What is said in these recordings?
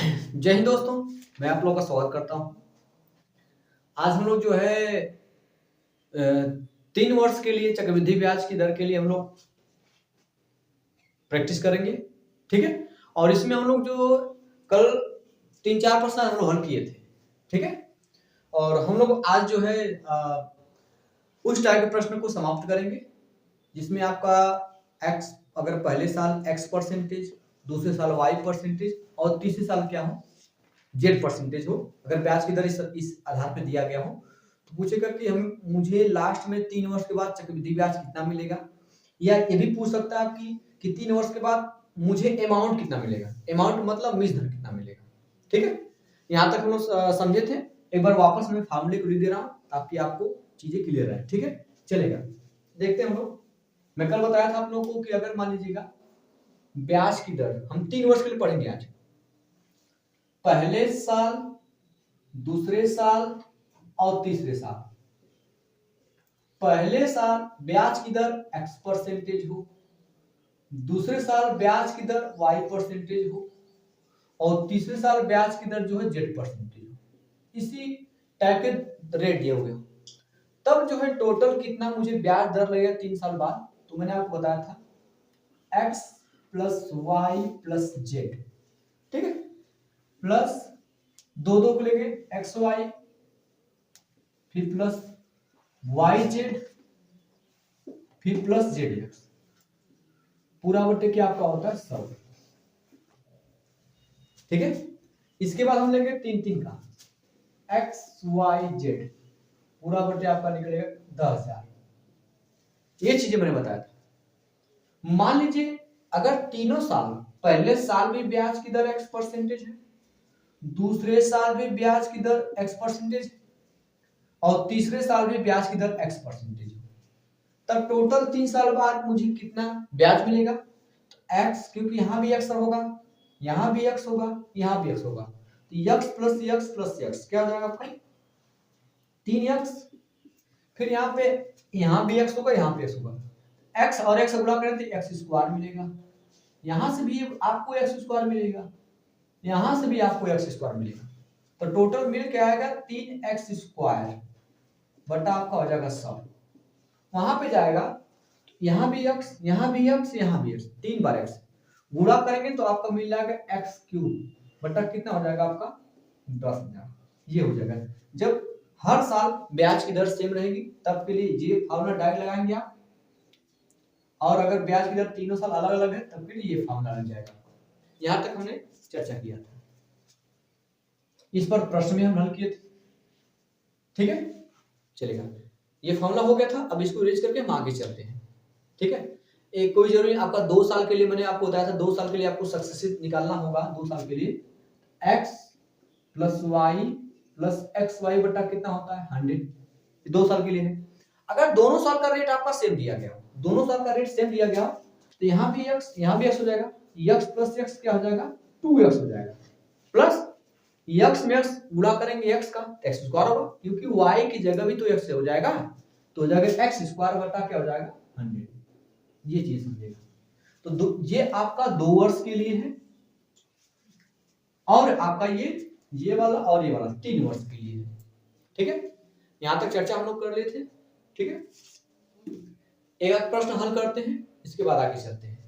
जय हिंद दोस्तों, मैं आप लोगों का स्वागत करता हूं। आज हम लोग जो है 3 वर्ष के लिए चक्रवृद्धि ब्याज की दर के लिए हम लोग प्रैक्टिस करेंगे, ठीक है। और इसमें हम लोग जो कल 3-4 प्रश्न हम लोग हल किए थे, ठीक है। और हम लोग आज जो है उस टाइप के प्रश्न को समाप्त करेंगे जिसमें आपका एक्स, अगर पहले साल एक्स परसेंटेज, दूसरे साल वाई परसेंटेज और तीसरे साल क्या हो, जेड परसेंटेज हो। अगर ब्याज की दर इस आधार पे दिया गया हो तो पूछेगा कि मुझे लास्ट में 3 वर्ष के बाद चक्रवृद्धि ब्याज कितना मिलेगा, या ये भी पूछ सकता है आपकी कि 3 वर्ष के बाद मुझे अमाउंट कितना मिलेगा। अमाउंट मतलब मिस धन कितना मिलेगा, ठीक है। यहाँ तक हम लोग समझे थे। एक बार वापस मैं फार्मूले को लिख दे रहा हूँ ताकि आपको चीजें क्लियर है, ठीक है। चलेगा, देखते हैं हम लोग। मैं कल बताया था आप लोगों को कि अगर मान लीजिएगा ब्याज की दर हम 3 वर्ष के लिए पढ़ेंगे आज। पहले साल, दूसरे साल और तीसरे साल। पहले साल ब्याज की दर x परसेंटेज हो, दूसरे साल ब्याज की दर y परसेंटेज हो और तीसरे साल ब्याज की दर जो है z परसेंटेज हो। इसी टाइप के रेट दिए हुए हो, तब जो है टोटल कितना मुझे ब्याज दर लगेगा 3 साल बाद। तो मैंने आपको बताया था x plus Y plus Z, ठीक है। प्लस दो को लेंगे एक्स वाई, फिर प्लस वाई जेड, फिर प्लस जेड एक्स, पूरा बटे क्या आपका होता है 100, ठीक है। इसके बाद हम लेंगे 3 का एक्स वाई जेड, पूरा बटे आपका निकलेगा 10,000। ये चीजें मैंने बताया था। मान लीजिए अगर तीनों साल, पहले साल भी ब्याज की दर x परसेंटेज है, दूसरे साल भी ब्याज की दर x परसेंटेज और तीसरे साल भी ब्याज की दर x परसेंटेज, तब टोटल 3 साल बाद मुझे कितना ब्याज मिलेगा। तो x, क्योंकि यहां भी x होगा, यहां भी x होगा, यहां भी x होगा, तो x plus x plus x क्या हो जाएगा आपका 3x। फिर यहां भी x होगा, यहां भी x होगा, x और x गुणा करें तो x स्क्वायर मिलेगा। यहां से भी आपको x स्क्वायर मिलेगा, यहां से भी आपको x स्क्वायर मिलेगा। तो टोटल मिल के आएगा 3x स्क्वायर बटा आपका हो जाएगा 100। वहां पे जाएगा, यहां भी x, यहां भी x, यहां भी x, 3 बार x गुणा करेंगे तो आपका मिल जाएगा x क्यूब बटा कितना हो जाएगा आपका 10,000। ये हो जाएगा। जब हर साल ब्याज की दर सेम रहेगी तब के लिए ये फॉर्मूला डायरेक्ट लगाएंगे आप, और अगर ब्याज की दर तीनों साल अलग अलग है तब के लिए ये फॉर्मूला लग जाएगा। यहां तक हमने चर्चा किया था, इस पर प्रश्न में हम हल किए थे, ठीक है। चलेगा, ये फॉर्मूला हो गया था। अब इसको इरेज करके हम आगे चलते हैं, ठीक है। एक कोई जरूरी आपका 2 साल के लिए, मैंने आपको बताया था 2 साल के लिए आपको सक्सेसिव निकालना होगा। 2 साल के लिए x plus Y plus X Y बटा कितना होता है 100, 2 साल के लिए है। अगर दोनों साल का रेट आपका सेम दिया गया, दोनों साल का रेट सेम दिया गया तो यहाँ भी x हो जाएगा, x प्लस x क्या हो जाएगा 2x हो जाएगा, प्लस x में x गुणा करेंगे x का x स्क्वायर होगा, क्योंकि y की जगह भी तो x से हो जाएगा, तो हो जाएगा x स्क्वायर बटा क्या हो जाएगा 100। ये चीज समझेगा। तो ये आपका 2 वर्ष के लिए है, और आपका ये वाला और ये वाला 3 वर्ष के लिए है, ठीक है। यहां तक चर्चा हम लोग कर लिए थे, ठीक है। एक प्रश्न हल करते हैं, इसके बाद आगे चलते हैं,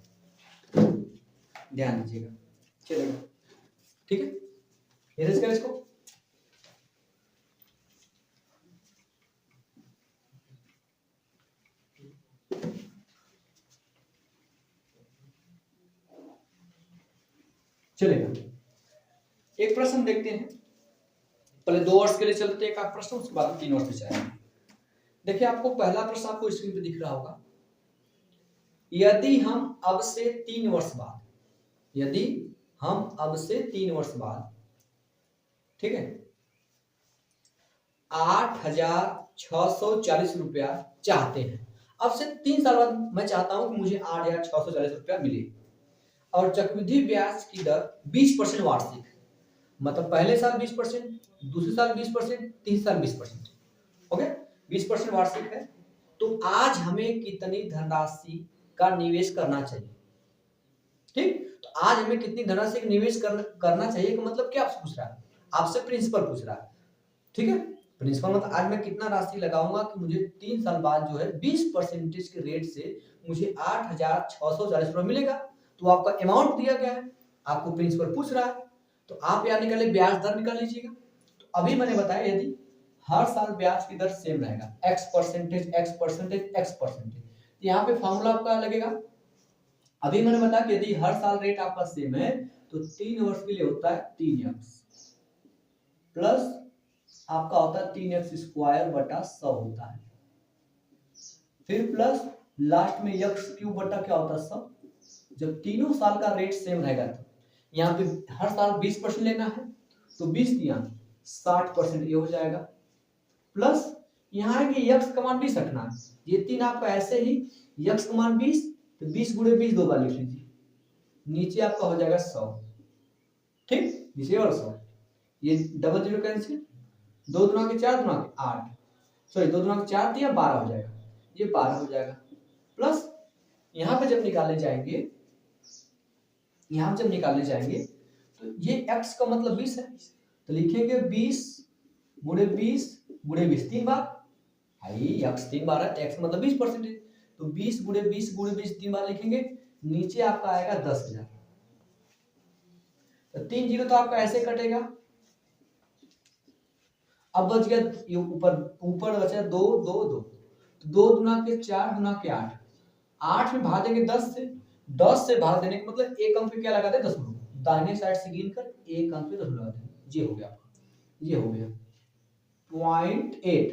ध्यान दीजिएगा, चलेगा, ठीक है। इरेज करें इसको। चलेगा, एक प्रश्न देखते हैं। पहले 2 वर्ष के लिए चलते हैं एक प्रश्न, उसके बाद 3 वर्ष पे चलेंगे। देखिए, आपको पहला प्रश्न आपको स्क्रीन पे दिख रहा होगा। यदि हम अब से 3 वर्ष बाद, यदि हम अब से 3 वर्ष बाद, ठीक है, 8,640 रुपया चाहते हैं। अब से 3 साल बाद मैं चाहता हूं कि मुझे 8,640 रुपया मिले, और चक्रवृद्धि ब्याज की दर 20% वार्षिक, मतलब पहले साल 20%, दूसरे साल 20%, तीसरे साल 20%, ओके, 20% वार्षिक है। तो आज हमें कितनी धनराशि का निवेश करना चाहिए, ठीक। तो आज हमें कितनी धनराशि निवेश करना चाहिए, मतलब क्या आपसे पूछ रहा है, आपसे प्रिंसिपल पूछ रहा है, ठीक है। प्रिंसिपल मतलब आज मैं कितना राशि लगाऊंगा कि मुझे 3 साल बाद जो है 20% के रेट से मुझे 8,640 रुपये मिलेगा। तो आपका अमाउंट दिया गया है, आपको प्रिंसिपल पूछ रहा है, तो आप यहाँ निकाले ब्याज दर निकाल लीजिएगा। तो अभी मैंने बताया यदि हर साल ब्याज की दर सेम रहेगा, x percentage x percentage x percentage, तो यहाँ पे फॉर्मूला आपका लगेगा। अभी मैंने बताया कि यदि हर साल रेट आपका सेम है तो 3 वर्ष के लिए होता है 3x प्लस आपका होता है 3x स्क्वायर बटा 100 होता है, फिर प्लस लास्ट में x क्यूब बटा क्या होता है 100। जब तीनों साल का रेट सेम रहेगा तो यहाँ पे हर साल 20% लेना है, तो 20 दिया 60% ये हो जाएगा, प्लस यहाँ है कि x का मान 20 रखना है, ये 3 आपका ऐसे ही x का मान 20, तो 20 गुणे 20 दो बार लिख लीजिए, नीचे आपका हो जाएगा 100, ठीक, नीचे और 100, ये डबल जीरो कैंसिल, 2 दूना के 4 दूना के 8, सॉरी 2 दूना के 4 दिया 12 हो जाएगा, ये 12 हो जाएगा, प्लस यहाँ पे जब निकालने जाएंगे, यहाँ जब निकालने जाएंगे तो ये x का मतलब 20 है, तो लिखेंगे 20 गुणे 20 गुणे 20 3 बार, भाई x 3 बार है, x मतलब 20%, तो 20 गुणे 20 गुणे 20 3 बार लिखेंगे, नीचे आपका आएगा 10,000, तो 3 जीरो तो आपका ऐसे कटेगा। अब बच गया ये ऊपर बचा 2 2 2, तो 2 दुना के 4 दुना के 8, 8 में भाग देंगे 10 से, 10 से भाग देने का मतलब एक अंक पे क्या लगा दे दशमलव, दाहिने साइड से गिनकर एक अंक पे दशमलव लगा देंगे, ये हो गया आपका, ये हो गया 0.8,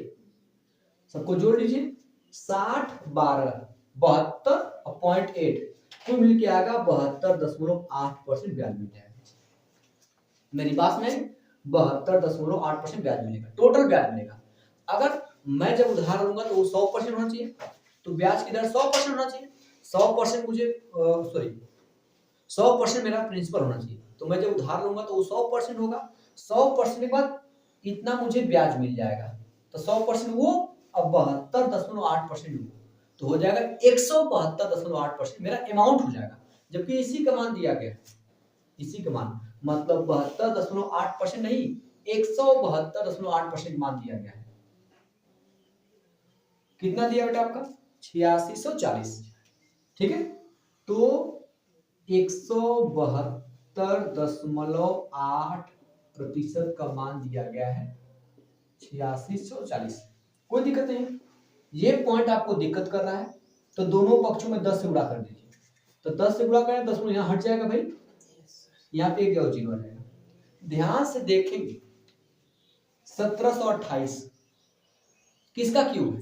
सबको जोड़ लीजिए 60 12 72 और 0.8 कुल मिल के आएगा 72.8% ब्याज मिल जाएगा। मेरी बात में 72.8% ब्याज मिलेगा, टोटल ब्याज मिलेगा। अगर मैं जब उधार लूंगा तो वो 100% होना चाहिए, तो ब्याज की दर 100% होना चाहिए, 100% मुझे सॉरी 100% मेरा प्रिंसिपल होना चाहिए, तो मैं जब उधार लूंगा तो वो 100% होगा, 100% के बाद इतना मुझे ब्याज मिल जाएगा, तो 100% वो अब 72.8% तो हो जाएगा 172.8% मेरा अमाउंट हो जाएगा, जबकि इसी का मान दिया गया, इसी का मान मतलब 72.8% नहीं 172.8% मान दिया गया है। कितना दिया बेटा आपका 8640, ठीक है, तो 172.8% का मान दिया गया है 8640, कोई दिक्कत नहीं, ये पॉइंट आपको दिक्कत कर रहा है तो दोनों पक्षों में 10 से गुणा कर दीजिए, तो 10 से गुणा करें 10 यहाँ हट जाएगा भाई, यहाँ पे एक जीरो आ जाएगा। ध्यान से देखेंगे 1728 किसका क्यूब है,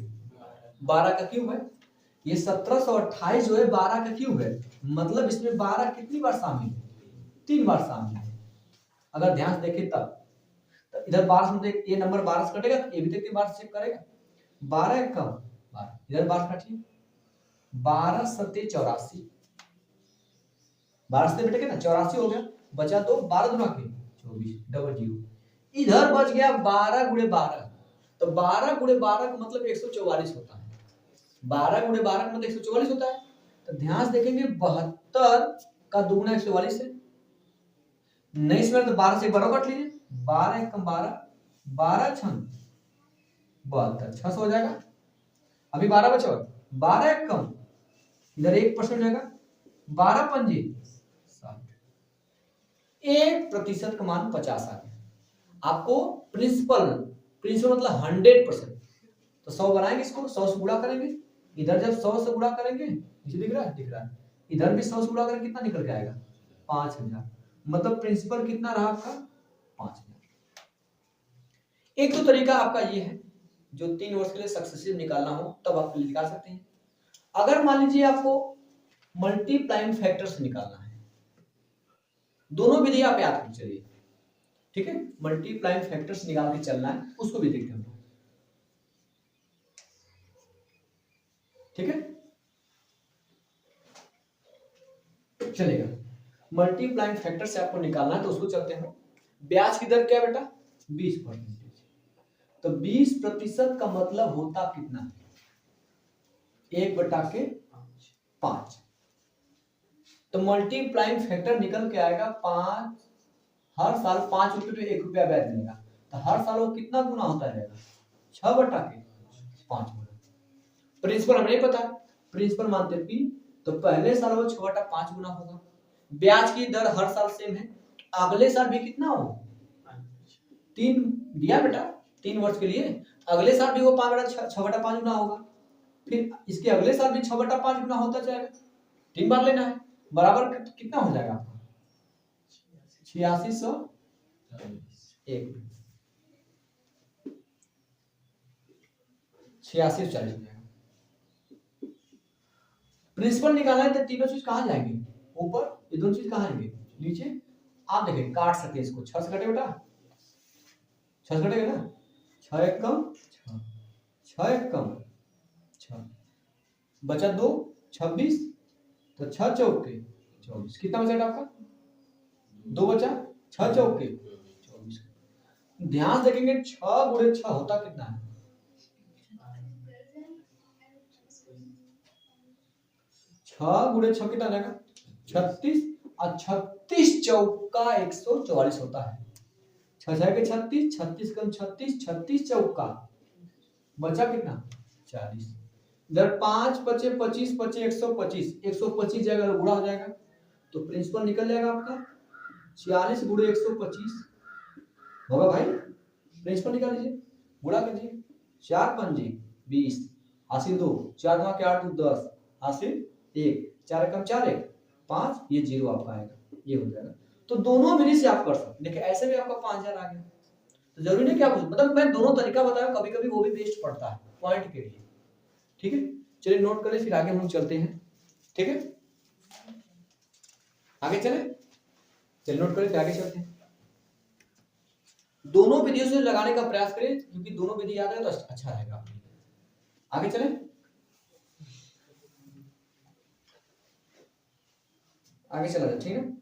12 का क्यूब है, ये 1728 जो है 12 का क्यूब है, मतलब इसमें 12 कितनी बार शामिल है, 3 बार शामिल है। अगर ध्यान से देखें तब तो इधर 12 से ये नंबर 12 से कटेगा तो ये भी कितनी बार से चेक करेगा, 12 कम 12, इधर 12 काटिए 12 सत्ते 84, 12 से बेटे ना 84 हो गया, बचा तो 12 दुना के 24 डबल जीरो, इधर बच गया 12 गुणे 12, तो 12 गुणे 12 का मतलब 144 होता है, 12 गुणे 12 का मतलब 144 होता है, तो ध्यान से देखेंगे 72 का दुगुना 144 है, नहीं इसमें तो 12 से 12 काट लीजिए, 12 कम 12 12 छन 72 600 हो जाएगा, अभी 12 बचा, 12 कम इधर 1% हो जाएगा, 12 पंजे 1% का मान 50 आ गया। आपको प्रिंसिपल मतलब 100%, तो 100 बनाएंगे, इसको 100 से गुणा करेंगे, इधर जब 100 से गुणा करेंगे नीचे दिख रहा है, दिख रहा है, इधर भी 100 से गुणा करेंगे कितना निकल के आएगा 5000, मतलब प्रिंसिपल कितना रहा आपका 5000। एक तो तरीका आपका ये है जो 3 वर्ष के लिए सक्सेसिव निकालना हो तब आप निकाल सकते हैं। अगर मान लीजिए आपको मल्टीप्लाइंग फैक्टर से निकालना है, दोनों विधि आप याद कर चलिए, ठीक है, मल्टीप्लाइंग फैक्टर से निकाल के चलना है, उसको भी देखते हैं, ठीक है, चलेगा। मल्टीप्लाइंग फैक्टर से आपको निकालना है तो उसको चलते हैं। ब्याज की दर क्या बेटा 20%, तो 20% का मतलब होता कितना, 1/5, तो मल्टीप्लाइंग फैक्टर निकल के आएगा 5, हर साल 5 रुपये पे 1 रुपया ब्याज मिलेगा, तो हर साल वो कितना गुना होता रहेगा, 6/5 गुना। प्रिंसिपल हमें नहीं पता, प्रिंसिपल मानते पी, तो पहले साल वो 6/5 गुना होगा। ब्याज की दर हर साल सेम है, अगले साल भी कितना हो, 3 दिया बेटा 3 वर्ष के लिए, अगले साल भी वो 6/5 गुना होगा, फिर इसके अगले साल भी 6/5 गुना होता जाएगा, 3 बार लेना है, बराबर कितना हो जाएगा आपका 8601, 8640 हो जाएगा। प्रिंसिपल निकालना है तो तीनों चीज कहां जाएंगे, ऊपर, ये दोनों चीज कहां आएंगे, नीचे। आप देखें काट सकते हैं इसको, 6 से कटे बेटा, 6 से कटेगा ना, 6 एक कम 6, 6 एक कम 6, बचा 2, 26, तो 6 चौके 24, कितना बचा आपका 2 बचा, 6 चौके 24। ध्यान से देखेंगे 6 गुणे 6 होता कितना है, 6 गुणे 6 कितना आएगा 36, और 36 चौका 144 होता है, 6 6 के 36, 36 कम 36, 36 चौका बचा कितना 40, इधर 5 बचे 25 बचे 125, 125 जाएगा गुणा हो जाएगा, तो प्रिंसिपल निकल जाएगा आपका 46 गुणे 125 होगा भाई, प्रिंसिपल निकाल लीजिए, गुणा कीजिए, 4 पंजे 20, हासिल 2, 4 9 के 8 10, हासिल 1, 4 कम 4 1 5, ये 0 आपका आएगा, ये हो जाएगा। तो दोनों विधि से आप कर सकते, देखिए ऐसे भी आपका 5000 आ गया, तो जरूरी नहीं कि आप, मतलब मैं दोनों तरीका बताया, कभी कभी वो भी बेस्ट पड़ता है पॉइंट के लिए, ठीक है। चलिए नोट करें, फिर आगे हम चलते हैं, ठीक है, आगे चले, चलिए नोट करें फिर आगे चलते हैं। दोनों विधियों से लगाने का प्रयास करें, क्योंकि दोनों विधि याद है तो अच्छा रहेगा। आगे चले, आगे चला जाए, ठीक है।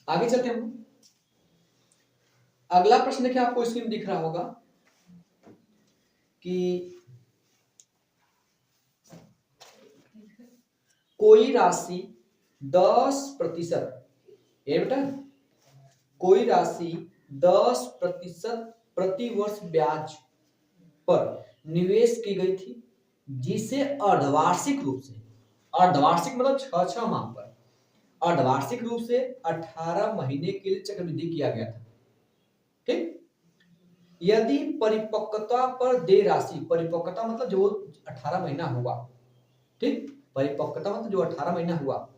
आगे चलते हैं, अगला प्रश्न देखिए, आपको स्क्रीन में दिख रहा होगा कि कोई राशि 10%, ये बेटा कोई राशि 10% प्रति वर्ष ब्याज पर निवेश की गई थी, जिसे अर्धवार्षिक रूप से, अर्धवार्षिक मतलब 6 माह पर, अर्धवार्षिक रूप से 18 महीने के लिए चक्रवृद्धि किया गया था, ठीक। यदि परिपक्वता पर देय राशि, परिपक्वता मतलब जो 18 महीना हुआ, ठीक, परिपक्वता मतलब जो 18 महीना हुआ,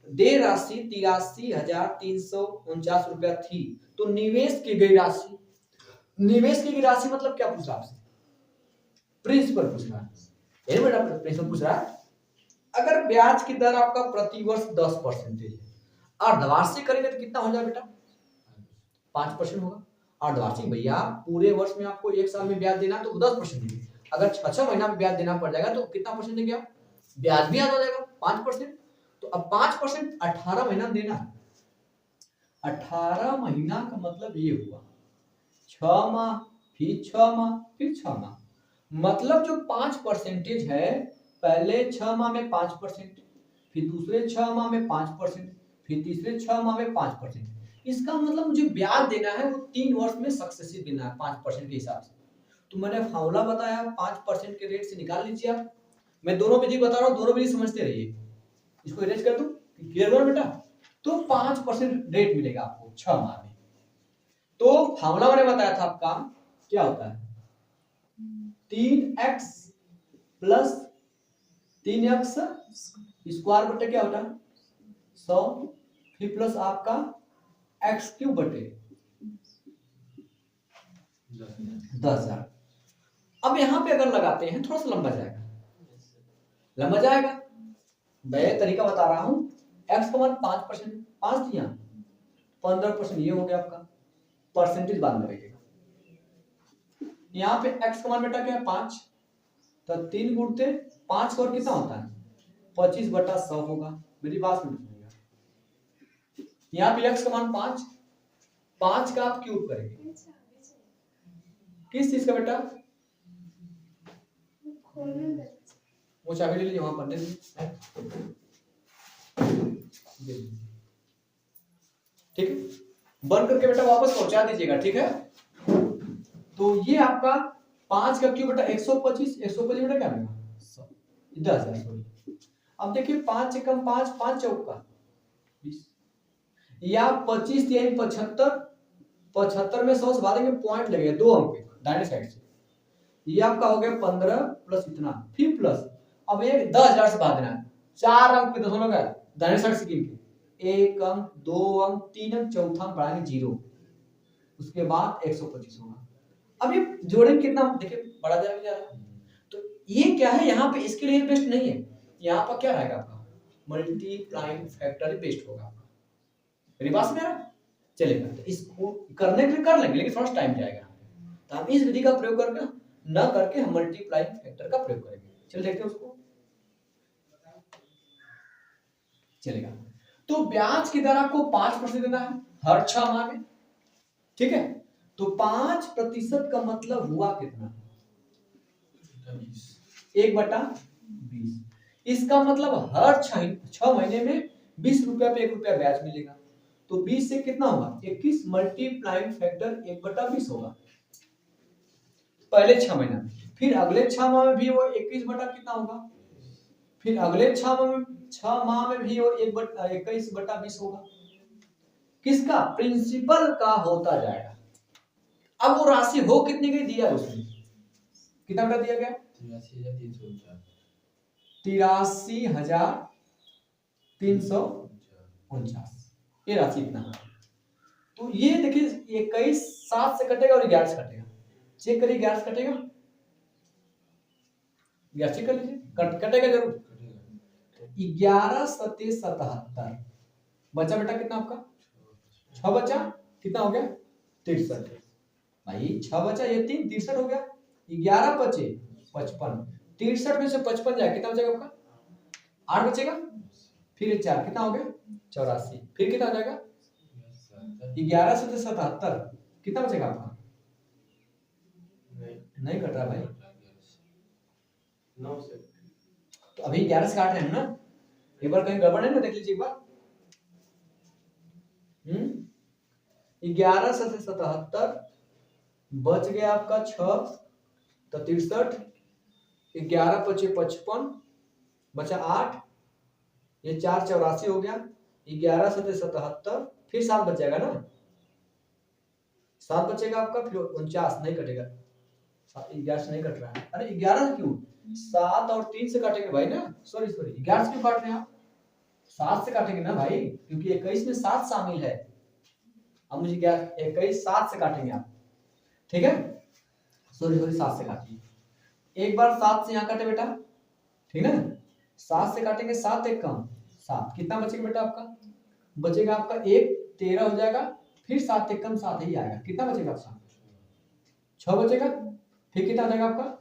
देय राशि 83,349 रुपया थी, तो निवेश की गई राशि, निवेश की गई राशि मतलब क्या पूछ रहा है आपसे, प्रिंसिपल पूछ रहा है, ये बेटा प्रिंसिपल पूछ रहा है, अगर ब्याज की दर आपका प्रति वर्ष 10% है, अर्धवार्षिक करेंगे तो कितना हो जाए बेटा 5% होगा, अर्धवार्षिक भैया पूरे वर्ष में आपको एक साल में ब्याज देना तो 10% देंगे, अगर 6 महीना में ब्याज देना पड़ जाएगा तो कितना परसेंट देंगे आप, ब्याज भी याद हो जाएगा 5%, तो अब 5% 18 महीना देना है, 18 महीना का मतलब ये हुआ 6 माह, फिर 6 माह, फिर 6 माह, मतलब जो 5% है, पहले 6 माह में 5%, फिर दूसरे 6 माह में 5%, फिर तीसरे 6 माह में 5%, इसका मतलब मुझे ब्याज देना है वो 3 वर्ष में सक्सेसिव देना है 5% के हिसाब से। तो मैंने फॉर्मूला बताया 5% के रेट से निकाल लीजिए आप, मैं दोनों विधि बता रहा हूँ, दोनों विधि समझते रहिए, इसको इरेज कर दूं, क्लियर हुआ बेटा, तो 5% रेट मिलेगा आपको 6 माह में। तो फॉर्मूला मैंने बताया था आपका क्या होता है, 3x प्लस 3x स्क्वायर बटे क्या होता है 100, फिर प्लस आपका x क्यूब बटे 10,000। अब यहां पे अगर लगाते हैं थोड़ा सा लंबा जाएगा, लंबा जाएगा, मैं तरीका बता रहा हूं, x का मान 5%, 5 दिया 15%, ये हो गया आपका, परसेंटेज बाद में रखिएगा, यहाँ पे x का मान बेटा क्या है 5, तो 3 गुणते 5 और कितना होता है 25/100 होगा, मेरी बात सुनिएगा, यहाँ पे x का मान 5, 5 का आप क्यूब करेंगे, किस चीज का बेटा वो चाबी ले लीजिए वहां पर दे दीजिए, ठीक है। बंद करके बेटा वापस पहुंचा दीजिएगा, ठीक है। तो ये आपका 5 का क्यूब बेटा 125, 125 बेटा क्या बनेगा 10,000 सॉरी। अब देखिए 5 से कम 5, 5 चौका 20 या 25 यानी 75, 75 में 100 से भागेंगे पॉइंट लगेगा 2 अंक पे दाहिने साइड से। ये आपका हो गया 15 प्लस इतना, फिर प्लस अब ये 10,000 से भागना है, 4 अंक पे दशमलव का दाहिने साइड से गिन के 1 अंक 2 अंक 3 अंक, चौथा अंक बढ़ाएंगे 0, उसके बाद 125 होगा। अब ये जोड़ेंगे कितना देखिए बड़ा जाएगा। तो ये क्या है यहाँ पे इसके लिए बेस्ट नहीं है, यहाँ पर क्या रहेगा आपका मल्टीप्लाइंग फैक्टर बेस्ट होगा आपका। मेरी बात में चलेगा, तो इसको करने के लिए कर लेंगे लेकिन थोड़ा टाइम जाएगा। तो हम इस विधि का प्रयोग करके न करके हम मल्टीप्लाइंग फैक्टर का प्रयोग करेंगे। चल देखते हैं उसको, चलेगा। तो ब्याज की दर आपको 5% देना है हर 6 माह में, ठीक है। तो 5% का मतलब हुआ कितना 1/20। इसका मतलब हर 6 महीने में 20 रुपया पे 1 रुपया ब्याज मिलेगा। तो 20 से कितना होगा 21, मल्टीप्लाइंग फैक्टर 1/20 होगा पहले 6 महीना में। फिर अगले 6 माह में भी वो 21 बटा कितना होगा, फिर अगले 6 माह में भी वो 21/20 होगा। किसका प्रिंसिपल का होता जाएगा। अब वो राशि हो कितनी की दिया उसने, कितना बटा दिया गया 83,349, ये राशि इतना। तो ये देखिए 21 7 से कटेगा और 11 से कटेगा, चेक करिए 11 से कटेगा, 11 चेक कर लीजिए कटेगा जरूर। 11 सते 77 बचा बेटा कितना आपका 6 बचा, कितना हो गया 63 भाई, 6 बचा ये 3 63 हो गया। 11 बचे 55, 63 में से 55 जाए कितना बचेगा आपका 8 बचेगा, फिर 4 कितना हो गया 84, फिर कितना हो जाएगा 11 से 77 कितना बचेगा आपका, नहीं कट रहा भाई 9 से, तो अभी 11 से काट रहे हैं ना, एक बार कहीं गड़बड़ है ना देख लीजिए एक बार। 11 से 77 बच गया आपका 6 तो 63, 11 बचे 55 बचा 8, ये 4 84 हो गया। 11 से 77 फिर 7 बच जाएगा ना, 7 बचेगा आपका, फिर 49 नहीं कटेगा, 11 से नहीं कट रहा है, अरे 11 से क्यों 7 और 3 से काटेंगे भाई ना, सॉरी 11 से क्यों काट रहे हैं आप, 7 से काटेंगे ना भाई, क्योंकि 21 में 7 शामिल है। अब मुझे क्या 21 7 से काटेंगे आप, ठीक है, सॉरी 7 से काटिए, एक बार 7 से यहाँ काटे बेटा, ठीक है ना, 7 से काटेंगे 7 एक कम 7, कितना बचेगा बेटा आपका, बचेगा आपका 1 13 हो जाएगा, फिर 7 एक कम 7 ही आएगा, कितना बचेगा आपका 6 बचेगा, फिर कितना आ जाएगा आपका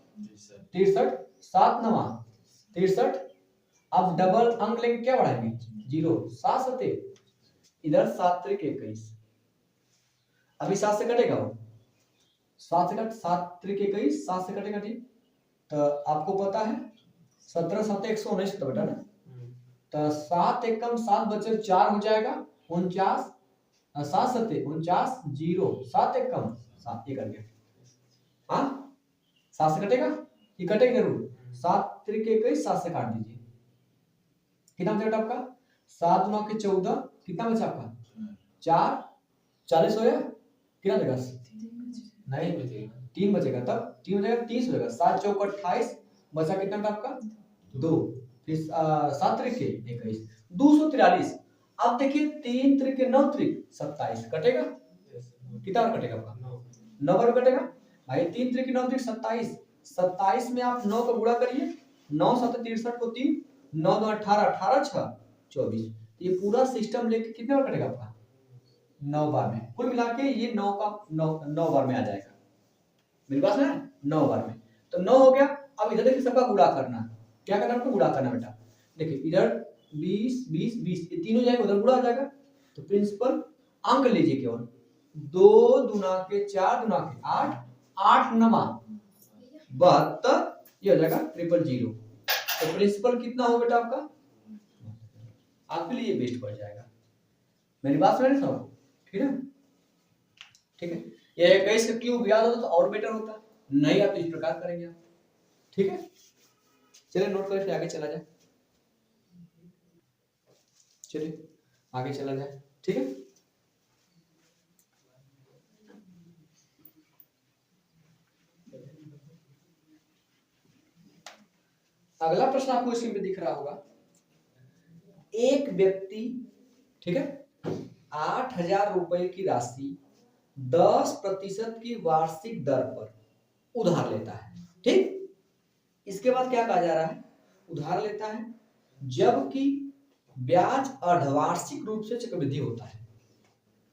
63, 7 9 63, अब डबल अंक लेंगे क्या बढ़ाएंगे 0, 7 सते इधर 7 त्रिक 21, अभी 7 से कटेगा वो 7 से कट 7 त्रिक 21 7 से कटेगा, ठीक। तो आपको पता है 17 7 119 तो बेटा ना, तो 7 एक कम 7 बचे 4 हो जाएगा 49, 7 सते 49 0, 7 एक कम 7 ये कर गया, हाँ 7 से कटेगा, ये कटेगा जरूर, 7 त्रिक 21 7 से काट दीजिए, कितना बचा बेटा आपका 7 9 के 14, कितना बचा आपका 4 40 हो गया, कितना बचेगा नहीं 3 बचेगा, तब 3 बचेगा 30 हो जाएगा, 7 चौक 28 बचा कितना था आपका 2, फिर 7 त्रिक 21 243। अब देखिए 3 त्रिक 9 त्रिक 27 कटेगा, कितना और कटेगा आपका 9 बार कटेगा भाई, 3 त्रिक 9 त्रिक 27, 27 में आप 9 का गुणा करिए, 9 7 63 को 3 9 2 18 18 6 24, ये पूरा सिस्टम लेके कितने बार कटेगा आपका 9 बार में, कुल मिला के ये 9 का 9 बार में आ जाएगा, मेरे पास है 9 बार में, तो 9 हो गया। अब इधर देखिए सबका गुणा करना, क्या करना आपको गुणा करना बेटा, देखिए इधर 20 20 20 ये तीनों जाएगा, उधर गुणा आ जाएगा, तो प्रिंसिपल अंक लीजिए केवल 2 दूना के 4 दूना के 8 8 9 72, ये हो जाएगा 000, तो प्रिंसिपल कितना हो बेटा आपका, आपके लिए बेस्ट पड़ जाएगा। मेरी बात सुन रहे सब, ठीक है, ठीक है। ये 21 का क्यूब याद होता तो और बेटर होता, नहीं आप तो इस प्रकार करेंगे आप, ठीक है। चलिए नोट करके आगे चला जाए, चलिए आगे चला जाए, ठीक है। अगला प्रश्न आपको स्क्रीन पे दिख रहा होगा, एक व्यक्ति, ठीक है, 8,000 रुपए की राशि 10% की वार्षिक दर पर उधार लेता है, ठीक। इसके बाद क्या कहा जा रहा है, उधार लेता है जबकि ब्याज अर्धवार्षिक रूप से चक्रवृद्धि होता है,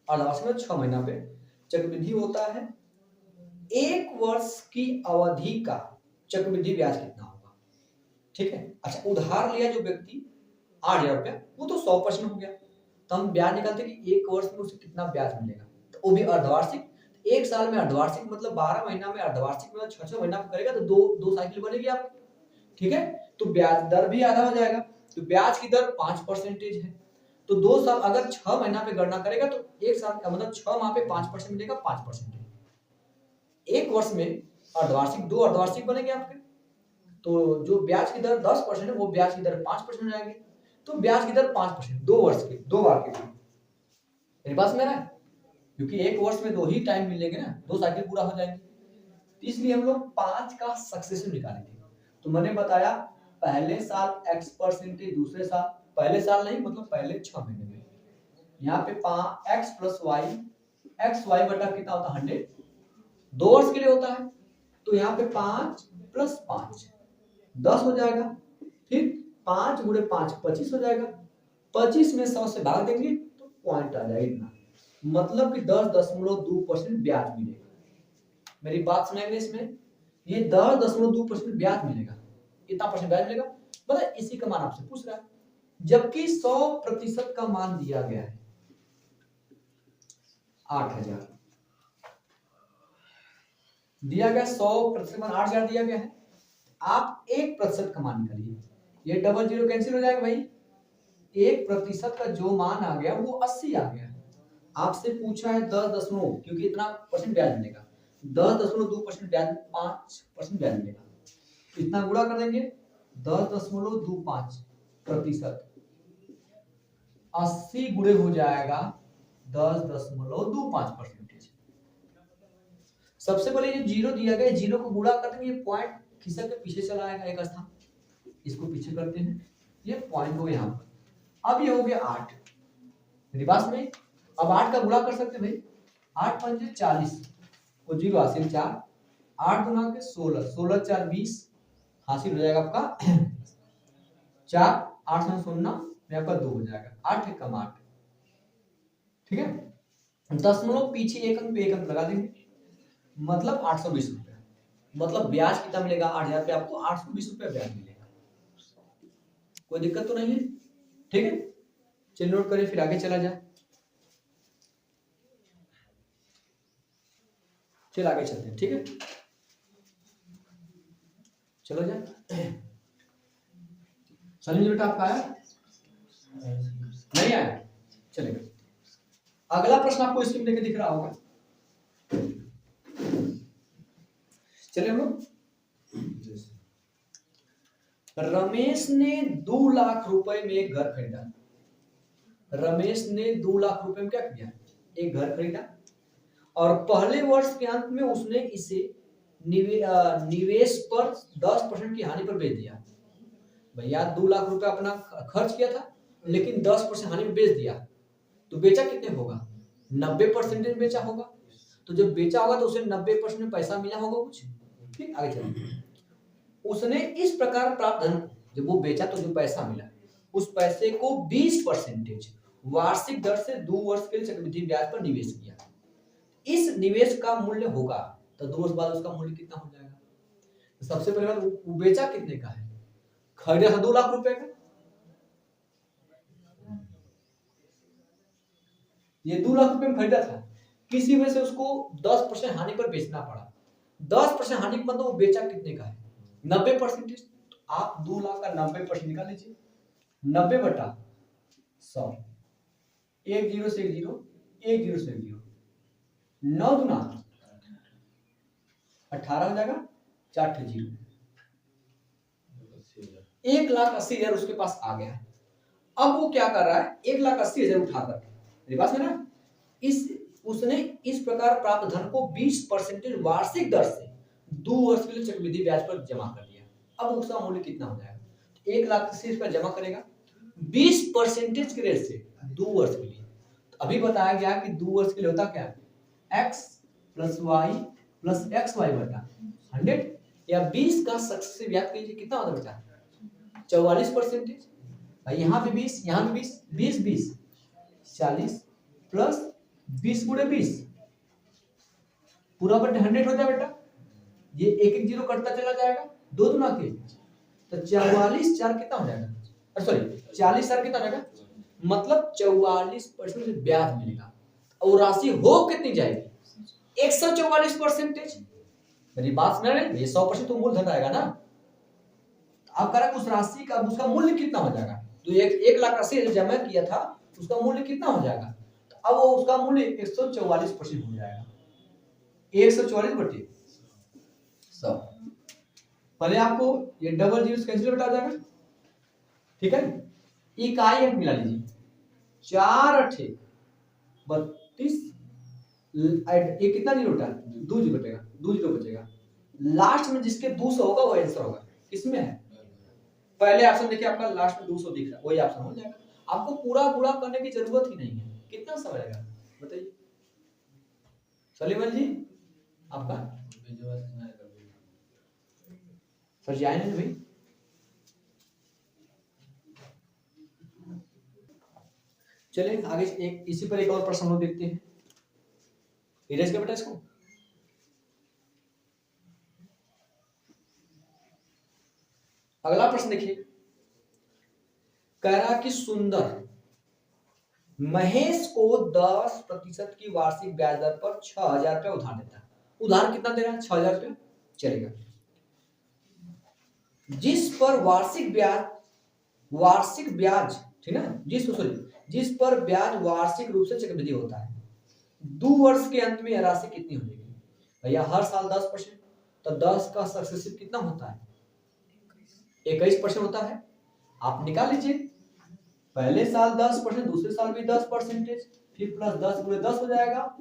अर्धवार्षिक में 6 महीना पे चक्रवृद्धि होता है। 1 वर्ष की अवधि का चक्रवृद्धि ब्याज कितना होगा, ठीक है। अच्छा, उधार लिया जो व्यक्ति 8,000 रुपया, वो तो 100% हो गया, तो हम ब्याज निकालते हैं कि 1 वर्ष में उसे कितना ब्याज मिलेगा, तो वो भी अर्धवार्षिक। 1 साल में अर्धवार्षिक मतलब 12 महीना में अर्धवार्षिक में 6 महीना में करेगा तो दो साइकिल बनेगी आपकी, ठीक है। तो ब्याज दर भी आधा हो जाएगा, तो ब्याज की दर 5% है, तो 2 साल अगर 6 महीना पे गणना करेगा तो 1 साल का मतलब 6 माह पे 5% मिलेगा, 5%। 1 वर्ष में अर्धवार्षिक 2 अर्धवार्षिक बनेंगे आपके, तो जो ब्याज की दर 10% है वो ब्याज की दर 5% हो जाएगी, तो ब्याज की दर 5% 2 वर्ष के 2 बार के लिए। मेरे पास मेरा है, क्योंकि 1 वर्ष में 2 ही टाइम मिलेंगे ना, 2 साइकिल पूरा हो जाएंगे, तो इसलिए हम लोग 5 का सक्सेसिव निकालेंगे। तो मैंने बताया पहले साल x%, दूसरे साल, पहले साल नहीं मतलब पहले 6 महीने में, यहाँ पे x plus Y, X Y बटा कितना होता है 100, 2 वर्ष के लिए होता है, तो यहाँ पे 5 प्लस 5 10 हो जाएगा, फिर 5 गुणे 5 25 हो जाएगा, 25 में 100 से भाग देंगे तो पॉइंट आ जाएगा इतना, मतलब कि 10.2% ब्याज मिलेगा। मेरी बात सुनेंगे इसमें, ये 10.2% ब्याज मिलेगा, इतना परसेंट ब्याज मिलेगा, मतलब इसी का मान आपसे पूछ रहा है, जबकि 100% का मान दिया गया है 8,000 दिया गया, 100% मान 8,000 दिया गया है, आप 1% का मान निकालिए, ये डबल जीरो कैंसिल हो जाएगा भाई, 1% का जो मान आ गया वो 80 आ गया, आपसे पूछा है 10 क्योंकि इतना परसेंट ब्याज मिलेगा, 10.2% ब्याज 5% ब्याज मिलेगा, इतना गुणा कर देंगे 10.25%, 80 गुणे हो जाएगा 10.25%। सबसे पहले ये जीरो दिया गया, जीरो को गुणा कर देंगे, ये पॉइंट खिसक के पीछे चला आएगा एक स्थान, इसको पीछे करते हैं, ये पॉइंट हो यहाँ पर, अब ये हो गया 8 मेरी बात में, अब 8 का गुणा कर सकते हैं भाई, 8 पंजे 40 और जीरो हासिल 4, 8 गुना के 16, 16 4 20 हासिल हो जाएगा आपका 4, 8 में 0 में आपका 2 हो जाएगा, 8 एक कम 8, ठीक है। दशमलव पीछे एक अंक पे एक अंक लगा देंगे, मतलब 820 रुपया, मतलब ब्याज कितना मिलेगा 8,000 पे आपको 820 रुपया ब्याज मिलेगा, कोई दिक्कत तो नहीं है, ठीक है। चलिए नोट करें, फिर आगे चला जाए, चल आगे चलते हैं, ठीक है, चलो जाए। सलीम बेटा आपका आया नहीं आया, चलेगा। अगला प्रश्न आपको स्क्रीन देके दिख रहा होगा, चलिए हम लोग, रमेश ने 2 लाख रुपए में एक घर खरीदा, रमेश ने 2 लाख रुपए में क्या किया, एक घर खरीदा, और पहले वर्ष के अंत में उसने इसे निवेश पर 10% की हानि पर बेच दिया। भैया 2 लाख रुपए अपना खर्च किया था, लेकिन 10% हानि में बेच दिया, तो बेचा कितने होगा, 90% बेचा होगा, तो जब बेचा होगा तो उसे 90% में पैसा मिला होगा कुछ, ठीक। आगे चलिए, उसने इस प्रकार प्राप्त धन, जब वो बेचा तो जो पैसा मिला, उस पैसे को 20% वार्षिक दर से 2 वर्ष के लिए चक्रवृद्धि ब्याज पर निवेश किया, इस निवेश का मूल्य होगा, तो 2 वर्ष बाद उसका मूल्य कितना हो जाएगा। तो सबसे पहले बात, वो बेचा कितने का है, खरीदा था 2 लाख रुपए का, ये 2 लाख रुपए में खरीदा था, किसी वजह से उसको 10% हानि पर बेचना पड़ा, 10% हानि का मतलब वो बेचा कितने का है 90%, आप 2 लाख का 90% निकाल लीजिए। 90/100, 1 0 से 1 0, 1 0 से 1 0, 9 दूना 18 हो जाएगा, 4 0, 1,80,000 उसके पास आ गया है। अब वो क्या कर रहा है, 1,80,000 उठाकर, मेरी बात है ना, उसने इस प्रकार प्राप्त धन को 20% वार्षिक दर से 2 वर्ष के लिए चक्रवृद्धि ब्याज पर जमा कर दिया। अब उसका मूल्य कितना हो जाएगा, 1,80,000 पर जमा करेगा 20% के रेट से 2 वर्ष के लिए। तो अभी बताया गया कि 2 वर्ष के लिए होता क्या है, x + y + xy बटा 100 या 20 का सक्सेसिव ब्याज कीजिए, कितना होता बेटा, 44%। यहाँ भी 20, यहाँ भी 20, 20 20 40 प्लस 20 गुणे 20 पूरा बटे 100 हो जाए बेटा। ये एक एक जीरो कटता चला जाएगा, 2 दूना के, तो 44 4 कितना हो जाएगा, सॉरी 40 4 कितना हो जाएगा, मतलब 44% ब्याज मिलेगा। और राशि हो कितनी जाएगी, 144%। मेरी बात सुन रहे हैं, ये 100% तो मूलधन आएगा ना। आप कह रहे हैं उस राशि का उसका मूल्य कितना हो जाएगा, तो 1,80,000 जमा किया था उसका मूल्य कितना हो जाएगा, तो अब वो उसका मूल्य 144% हो जाएगा, 144/100। पहले आपको ये डबल जीरो कैंसिल बता जाएगा, ठीक है। इकाई अंक मिला लीजिए, 4 8 32, ये कितना जीरो होता है, 2 जीरो बचेगा, 2 जीरो बचेगा। लास्ट में जिसके 200 होगा वो आंसर होगा, किसमें है, पहले ऑप्शन देखिए आपका लास्ट में 200 दिख रहा है, वही ऑप्शन हो जाएगा। आपको पूरा गुणा करने की जरूरत ही नहीं है। कितना समय लगेगा बताइए सलीम जी, आपका सर जी आए नहीं भाई। चलिए आगे एक इसी पर एक और प्रश्न हम देखते हैं, इरेज कर बेटा इसको। अगला प्रश्न देखिए, कह रहा कि सुंदर महेश को 10% की वार्षिक ब्याज दर पर 6,000 रुपया उधार देता है। उधार कितना दे रहा है, 6,000 रुपया, चलेगा। जिस पर वार्षिक ब्याज ठीक है, जिस पर ब्याज वार्षिक रूप से चक्रवृद्धि होता है, 2 वर्ष के अंत में यह राशि कितनी हो जाएगी भैया, हर साल 10%, तो 10 का सक्सेसिव कितना होता है, 21% होता है। आप निकाल लीजिए, पहले साल 10%, दूसरे साल भी 10%, फिर प्लस 10 गुणे 10 हो जाएगा,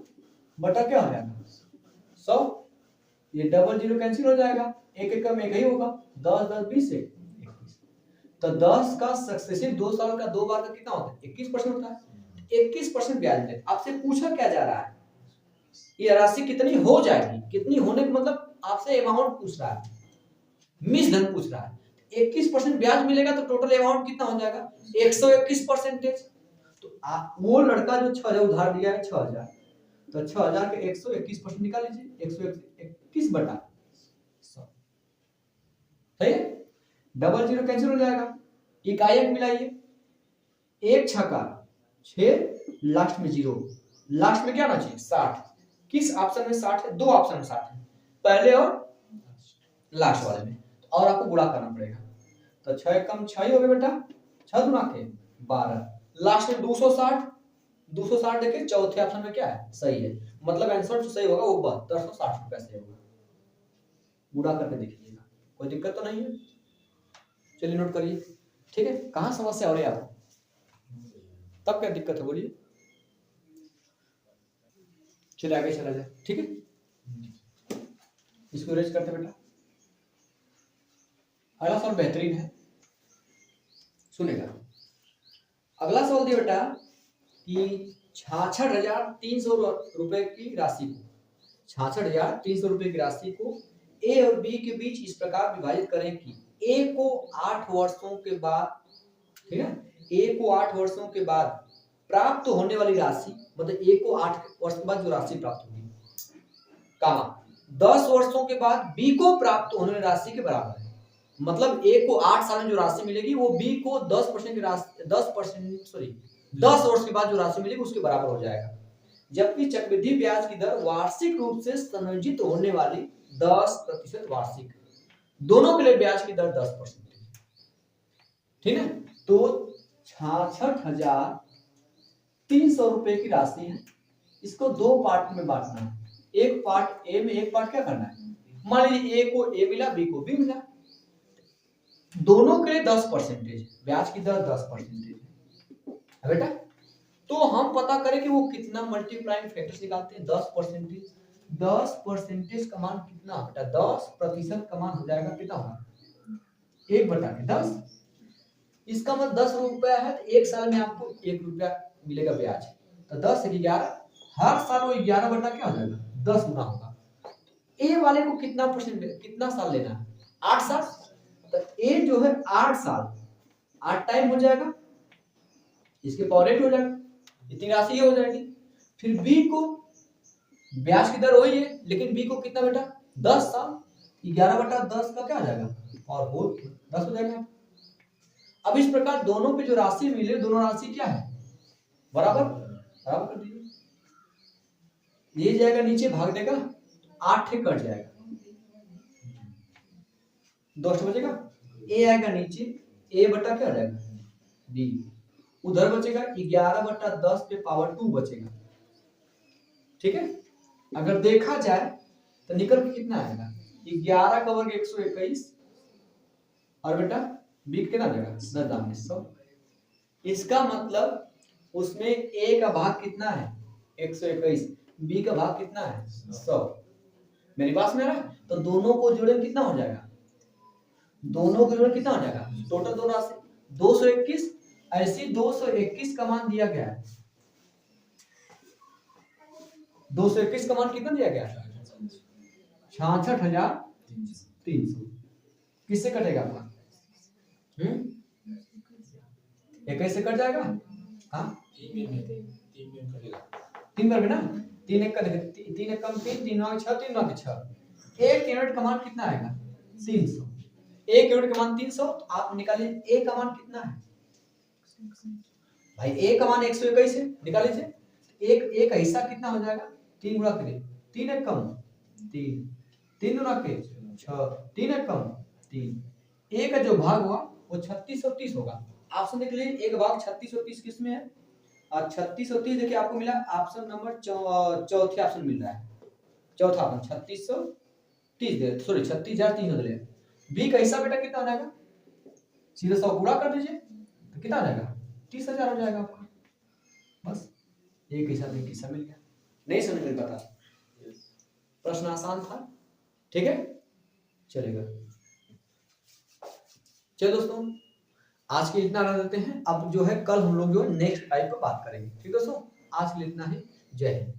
बटा क्या हो जाएगा 100। ये डबल जीरो कैंसिल हो जाएगा, एक एक कम एक ही होगा, 10 10 20 21, तो 10 का सक्सेसिव 2 साल का 2 बार का कितना होता है, 21% होता है। 21% ब्याज दर आपसे पूछा क्या जा रहा है, ये राशि कितनी हो जाएगी, कितनी होने का मतलब आपसे अमाउंट पूछ रहा है, मिस धन पूछ रहा है। 21% ब्याज मिलेगा तो टोटल अमाउंट कितना हो जाएगा, 121%। तो वो लड़का जो 6,000 उधार दिया है 6,000, तो 6,000 के 121% निकाल लीजिए, 121/100, सही है। डबल जीरो कैंसिल हो जाएगा, इकाई अंक मिलाइए, 1 छक्का 6, लास्ट में 0, लास्ट में क्या आना चाहिए 60। किस ऑप्शन में 60 है, 2 ऑप्शन में 60 है, पहले और लास्ट वाले में, और आपको गुणा करना पड़ेगा। तो 6 कम 6 ही हो गए बेटा, 6 गुना के 12, लास्ट में 260 देखिए चौथे ऑप्शन में क्या है, सही है, मतलब आंसर जो सही होगा वो 7260 रुपए सही होगा। गुणा करके देखिएगा, कोई दिक्कत तो नहीं है, चलिए नोट करिए, ठीक है। कहाँ समस्या हो रही है आपको, तब क्या दिक्कत है बोलिए, चलिए आगे चला जाए, ठीक है। इसको इरेज करते बेटा। अगला सवाल बेहतरीन है, सुनेगा। अगला सवाल दिया बेटा कि 66,300 रुपए की राशि को, 66,300 रुपए की राशि को ए और बी के बीच इस प्रकार विभाजित करें कि ए को 8 वर्षों के बाद, ठीक है, ए को 8 वर्षों के बाद प्राप्त होने वाली राशि, मतलब ए को 8 वर्ष के बाद जो राशि प्राप्त होगी, कामा 10 वर्षों के बाद बी को प्राप्त होने वाली राशि के बराबर है। मतलब ए को 8 साल में जो राशि मिलेगी वो बी को 10% की राशि 10 वर्ष के बाद जो राशि मिलेगी उसके बराबर हो जाएगा। जबकि चक्रवृद्धि ब्याज की दर वार्षिक रूप से संयोजित होने वाली 10% वार्षिक, दोनों के लिए ब्याज की दर 10%। ठीक है। तो 66,300 रुपए की राशि है, इसको दो पार्ट में बांटना है। एक पार्ट ए में, एक पार्ट क्या करना है, मान लीजिए ए को ए मिला, बी को बी मिला, दोनों के लिए 10% ब्याज की दर 10% है बेटा। तो हम पता करें कि वो कितना मल्टीप्लाइंग फैक्टर्स निकालते हैं, 10%। 10% का मान कितना बेटा, 10% का मान हो जाएगा कितना होगा, 1/10। इसका मतलब 10 रुपया है, तो एक साल में आपको 1 रुपया मिलेगा ब्याज। तो 10 से 11, हर साल वो 11 बटा क्या हो जाएगा, 10 गुना होगा। ए वाले को कितना परसेंट, कितना साल लेना है, 8 साल। तो ए जो है 8 साल, 8 टाइम हो जाएगा, इसके पावर 8 हो जाएगा, इतनी राशि हो जाएगी। फिर बी को, ब्याज की दर वही है, लेकिन बी को कितना बेटा, 10 साल, 11/10 का क्या हो जाएगा, और वो 10 हो जाएगा। अब इस प्रकार दोनों पे जो राशि मिले, दोनों राशि क्या है, बराबर बराबर कर दीजिए। ये जाएगा नीचे, भाग देगा, 8 कट जाएगा, 2 बचेगा, ए आएगा नीचे, ए बटा क्या हो जाएगा, बी। उधर बचेगा 11/10 पे पावर 2 बचेगा। ठीक है। अगर देखा जाए तो निकल के कितना आएगा, 11 का वर्ग 121, और बेटा बी कितना जाएगा, 10 इसका मतलब उसमें ए का भाग कितना है, 121, बी का भाग कितना है, 100। मेरी बात में आ रहा है। तो दोनों को जोड़े कितना हो जाएगा, दोनों को जोड़े कितना हो जाएगा, टोटल दोनों राशि 221। ऐसी 221 का मान दिया गया है, 221 का मान कितना दिया गया है, 66,300। किससे कटेगा आपका, 21 से कट जाएगा, हाँ 3 बार में ना, 3 एक का देखे, 3 एक कम 3, 3 9 6, 3 9 6, 1 यूनिट का मान कितना आएगा, 300। 1 यूनिट का मान 300, तो आप निकालिए ए का मान कितना है भाई, ए का मान 121 है, निकाल लीजिए। एक का हिस्सा कितना हो जाएगा, 3 गुणा करिए, 3 एक कम 3, 3 गुणा के 6, 3 एक कम 3। ए का जो भाग हुआ वो 3630 होगा। ऑप्शन देख लीजिए, एक भाग 3630 किस में है, और 3630 देखिए आपको मिला ऑप्शन नंबर चौथे ऑप्शन मिल रहा है, चौथा ऑप्शन 3630, सॉरी 36,300 ले। बी का हिस्सा बेटा कितना हो जाएगा, सीधे 100 गुणा कर दीजिए, तो कितना आ जाएगा, 30,000 हो जाएगा आपका। बस एक हिस्सा में एक हिस्सा मिल गया। नहीं समझ में पता, प्रश्न आसान था, ठीक है, चलेगा। चलो दोस्तों, आज के इतना रह देते हैं। अब जो है कल हम लोग जो है नेक्स्ट टाइप पर बात करेंगे। ठीक है दोस्तों, आज के लिए इतना ही। जय हिंद।